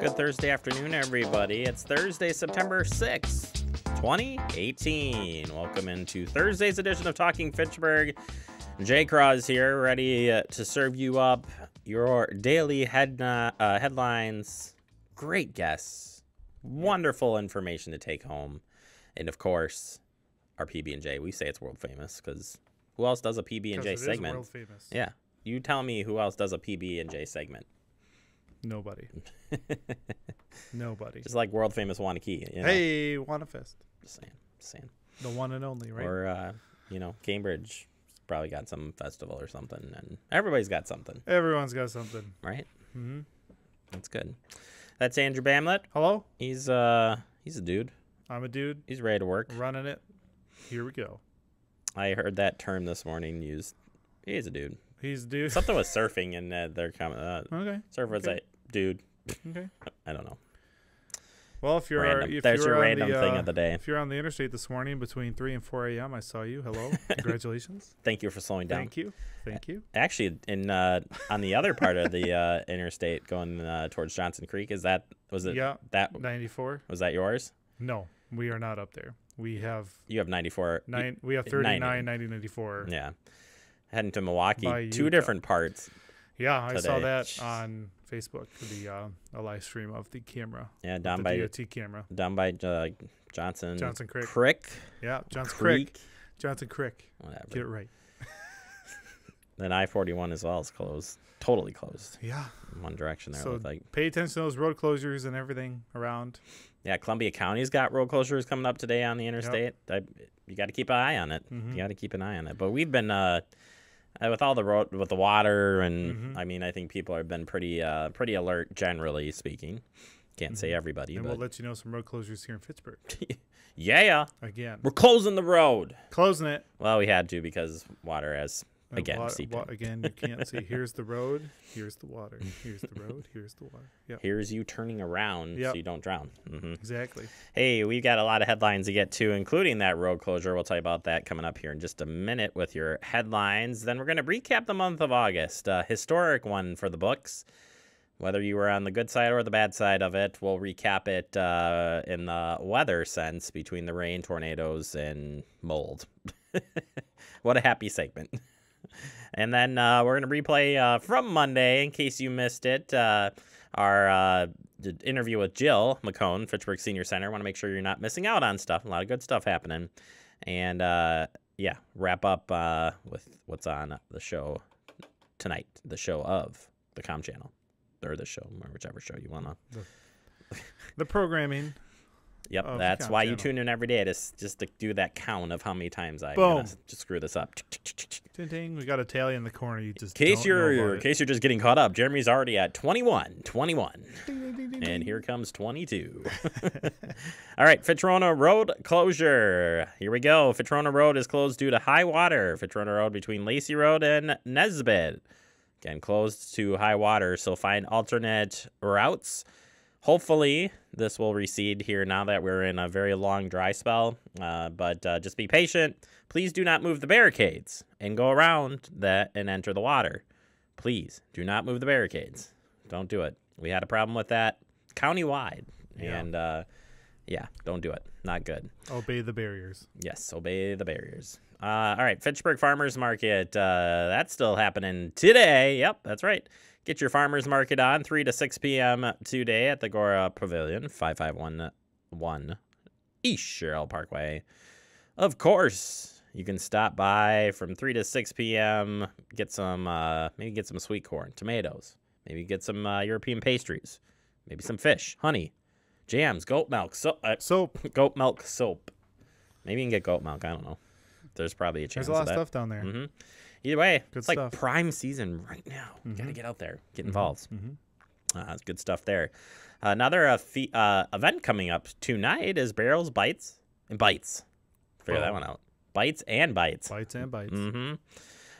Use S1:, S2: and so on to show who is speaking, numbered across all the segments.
S1: Good Thursday afternoon, everybody. It's Thursday, September 6th, 2018. Welcome into Thursday's edition of Talking Fitchburg. Jay Cross here, ready to serve you up your daily headlines, great guests, wonderful information to take home, and of course, our PB&J. We say it's world famous because who else does a PB&J segment?
S2: World famous.
S1: Yeah, you tell me who else does a PB&J segment.
S2: Nobody. Nobody.
S1: Just like world famous Wanakee. You know?
S2: Hey, Wanafest.
S1: Just saying.
S2: The one and only, right?
S1: Or, Cambridge probably got some festival or something, and everybody's got something.
S2: Everyone's got something.
S1: Right?
S2: Mm-hmm.
S1: That's good. That's Andrew Bamlett.
S2: Hello?
S1: He's a dude.
S2: I'm a dude.
S1: He's ready to work.
S2: Running it. Here we go.
S1: I heard that term this morning used. He's a dude.
S2: He's a dude.
S1: Something was surfing, and they're coming.
S2: Okay.
S1: Surfer was like, dude.
S2: Okay.
S1: I don't know.
S2: Well, if you're
S1: There's your random thing of the day.
S2: If you're on the interstate this morning between 3 and 4 a.m., I saw you. Hello. Congratulations.
S1: Thank you for slowing down.
S2: Thank you.
S1: Actually, on the other part of the interstate going towards Johnson Creek,
S2: Yeah.
S1: that
S2: 94.
S1: Was that yours?
S2: No, we are not up there. We have
S1: You have 94.
S2: we have 39, 90, 94.
S1: Yeah. Heading to Milwaukee,
S2: By
S1: two
S2: Utah.
S1: different parts.
S2: Yeah, I saw
S1: today.
S2: that on Facebook, a live stream of the camera.
S1: Yeah,
S2: the
S1: down by
S2: DOT camera.
S1: Johnson
S2: Creek.
S1: Crick.
S2: Yeah, Johnson
S1: Creek.
S2: Creek. Johnson Creek.
S1: Whatever.
S2: Get it right.
S1: Then I-41 as well is closed. Totally closed.
S2: Yeah.
S1: In one direction there.
S2: So pay attention to those road closures and everything around.
S1: Yeah, Columbia County's got road closures coming up today on the interstate. You got to keep an eye on it.
S2: Mm-hmm.
S1: You got to keep an eye on it. But we've been with all the road with the water, and I think people have been pretty alert, generally speaking. Can't say everybody,
S2: And
S1: but
S2: we'll let you know some road closures here in Fitchburg.
S1: yeah,
S2: Again.
S1: we're closing the road.
S2: Closing it.
S1: Well, we had to because water has again seeped in.
S2: Again, you can't see. Here's the road. Here's the water. Here's the road. Here's the water. Yep.
S1: Here's you turning around so you don't drown. Mm-hmm.
S2: Exactly.
S1: Hey, we've got a lot of headlines to get to, including that road closure. We'll tell you about that coming up here in just a minute with your headlines. Then we're going to recap the month of August, a historic one for the books. Whether you were on the good side or the bad side of it, we'll recap it in the weather sense between the rain, tornadoes, and mold. What a happy segment. And then we're going to replay from Monday, in case you missed it, our interview with Jill McCone, Fitchburg Senior Center. I want to make sure you're not missing out on stuff. A lot of good stuff happening. And, wrap up with what's on the show tonight, the show of the Com Channel. Or the show, or whichever show you want to.
S2: The programming.
S1: Yep, that's why you tune in every day, just to do that count of how many times I'm
S2: Boom.
S1: gonna just screw this up.
S2: Ding, ding. We got a tally in the corner. You just
S1: In case
S2: don't know about
S1: you're
S2: it.
S1: just getting caught up, Jeremy's already at 21.
S2: Ding, ding, ding, ding,
S1: And
S2: ding.
S1: here comes 22. All right, Fitchrona Road closure. Here we go. Fitchrona Road is closed due to high water. Fitchrona Road between Lacey Road and Nesbitt. Again, closed to high water, so find alternate routes. Hopefully, this will recede here now that we're in a very long dry spell. But just be patient. Please do not move the barricades and go around that and enter the water. Please do not move the barricades. Don't do it. We had a problem with that countywide.
S2: Yeah.
S1: And, don't do it. Not good.
S2: Obey the barriers.
S1: Yes, obey the barriers. All right, Fitchburg Farmers Market. That's still happening today. Yep, that's right. Get your farmers market on 3 to 6 p.m. today at the Gora Pavilion, 5511 East Sherrill Parkway. Of course, you can stop by from 3 to 6 p.m. Get some, maybe get some sweet corn, tomatoes. Maybe get some European pastries. Maybe some fish, honey, jams, goat milk,
S2: Soap.
S1: goat milk soap. Maybe you can get goat milk. I don't know. There's probably a chance.
S2: There's a lot of
S1: that.
S2: stuff down there.
S1: Mm-hmm. Either way,
S2: Good
S1: it's like
S2: stuff.
S1: prime season right now. You got to get out there, get involved.
S2: Mm-hmm.
S1: It's good stuff there. Another event coming up tonight is Barrels, Bytes, and Bytes. Figure that one out. Bytes and Bytes.
S2: Bytes and Bytes.
S1: Mm-hmm.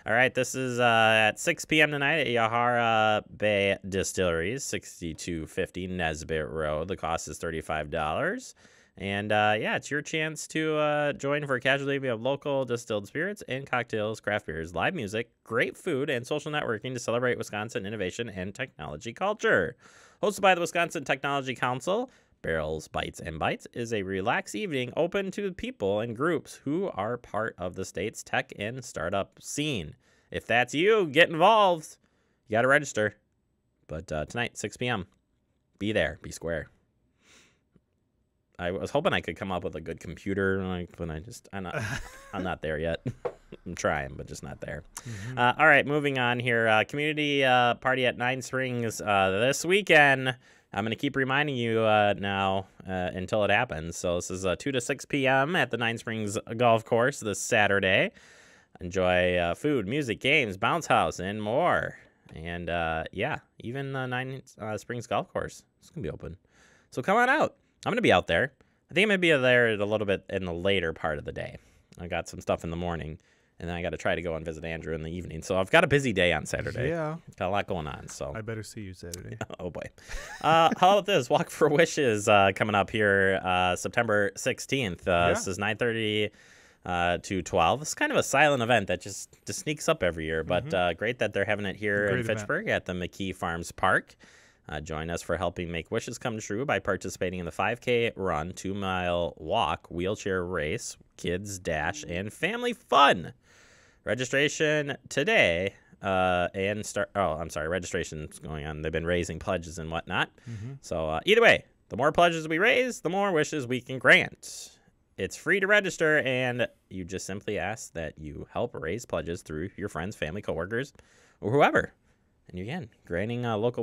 S1: All right, this is at 6 p.m. tonight at Yahara Bay Distilleries, 6250 Nesbitt Road. The cost is $35. And, it's your chance to join for a casual evening of local distilled spirits and cocktails, craft beers, live music, great food, and social networking to celebrate Wisconsin innovation and technology culture. Hosted by the Wisconsin Technology Council, Barrels, Bytes, and Bytes is a relaxed evening open to people and groups who are part of the state's tech and startup scene. If that's you, get involved. You got to register. But tonight, 6 p.m., be there, be square. I was hoping I could come up with a good computer, but I'm not there yet. I'm trying, but just not there. All right, moving on here. Community party at Nine Springs this weekend. I'm going to keep reminding you now until it happens. So this is 2 to 6 p.m. at the Nine Springs Golf Course this Saturday. Enjoy food, music, games, bounce house, and more. And yeah, even the Nine Springs Golf Course is going to be open. So come on out. I'm going to be out there. I think I'm going to be there a little bit in the later part of the day. I got some stuff in the morning, and then I got to try to go and visit Andrew in the evening. So I've got a busy day on Saturday.
S2: Yeah.
S1: Got a lot going on. So
S2: I better see you Saturday.
S1: Oh, boy. How about this? Walk for Wishes coming up here September 16th. This is 9:30 to 12. It's kind of a silent event that just sneaks up every year, but great that they're having it here in Fitchburg at the McKee Farms Park. Join us for helping make wishes come true by participating in the 5K run, 2-mile walk, wheelchair race, kids dash, and family fun. Registration today registration's going on. They've been raising pledges and whatnot. So either way, the more pledges we raise, the more wishes we can grant. It's free to register, and you just simply ask that you help raise pledges through your friends, family, coworkers, or whoever. And again, granting local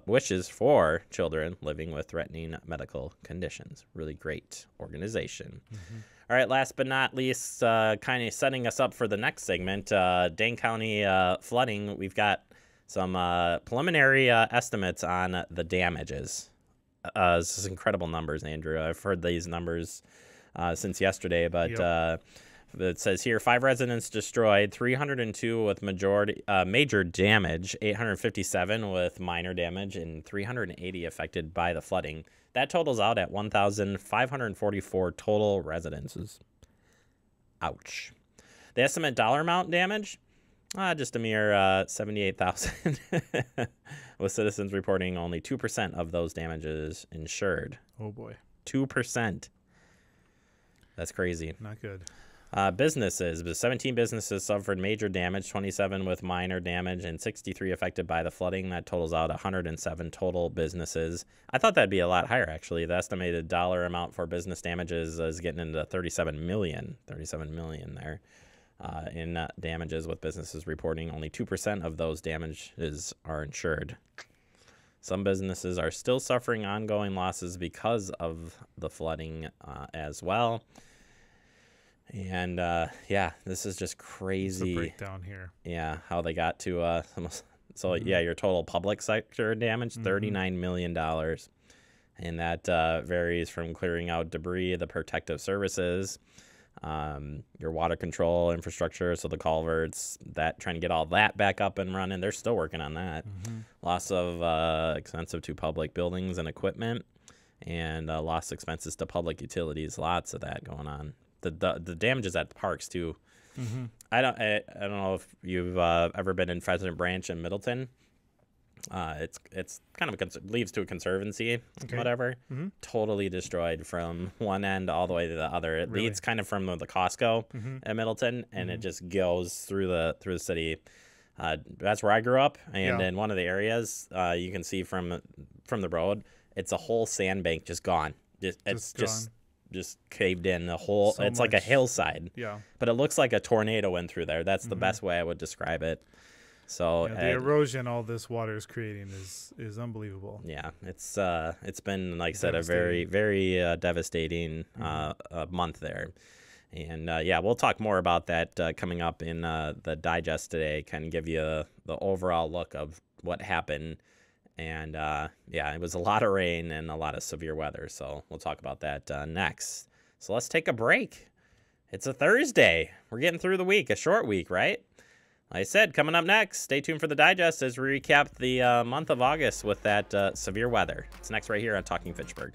S1: wishes for children living with threatening medical conditions. Really great organization. All right, last but not least, kind of setting us up for the next segment, Dane County flooding. We've got some preliminary estimates on the damages. This is incredible numbers, Andrew. I've heard these numbers since yesterday, but it says here 5 residents destroyed, 302 with major damage, 857 with minor damage, and 380 affected by the flooding. That totals out at 1,544 total residences. Ouch. The estimate dollar amount damage, just a mere 78,000, with citizens reporting only 2% of those damages insured.
S2: Oh boy,
S1: 2%. That's crazy.
S2: Not good.
S1: Businesses. 17 businesses suffered major damage, 27 with minor damage, and 63 affected by the flooding. That totals out 107 total businesses. I thought that'd be a lot higher, actually. The estimated dollar amount for business damages is getting into 37 million there in damages, with businesses reporting only 2% of those damages are insured. Some businesses are still suffering ongoing losses because of the flooding as well. And yeah, this is just crazy.
S2: It's a breakdown here.
S1: Yeah, how they got to so yeah, your total public sector damage, $39 million, and that varies from clearing out debris, the protective services, your water control infrastructure, so the culverts, that trying to get all that back up and running. They're still working on that. Loss of expensive to public buildings and equipment, and lost expenses to public utilities. Lots of that going on. The damages at the parks too. I don't know if you've ever been in Pheasant Branch in Middleton. It's kind of leads to a conservancy, whatever. Totally destroyed from one end all the way to the other. It leads kind of from the Costco at Middleton, and it just goes through the city. That's where I grew up, and in one of the areas, you can see from the road, it's a whole sandbank just gone. Just caved in the whole. It's like a hillside. Yeah. But it looks like a tornado went through there. That's the best way I would describe it. So
S2: the erosion all this water is creating is unbelievable.
S1: Yeah, it's been, like I said, a very, very devastating month there. And yeah, we'll talk more about that coming up in the digest today. Kind of give you the overall look of what happened. And yeah, it was a lot of rain and a lot of severe weather. So we'll talk about that next. So let's take a break. It's a Thursday. We're getting through the week, a short week, right? Like I said, coming up next, stay tuned for the digest as we recap the month of August with that severe weather. It's next right here on Talking Fitchburg.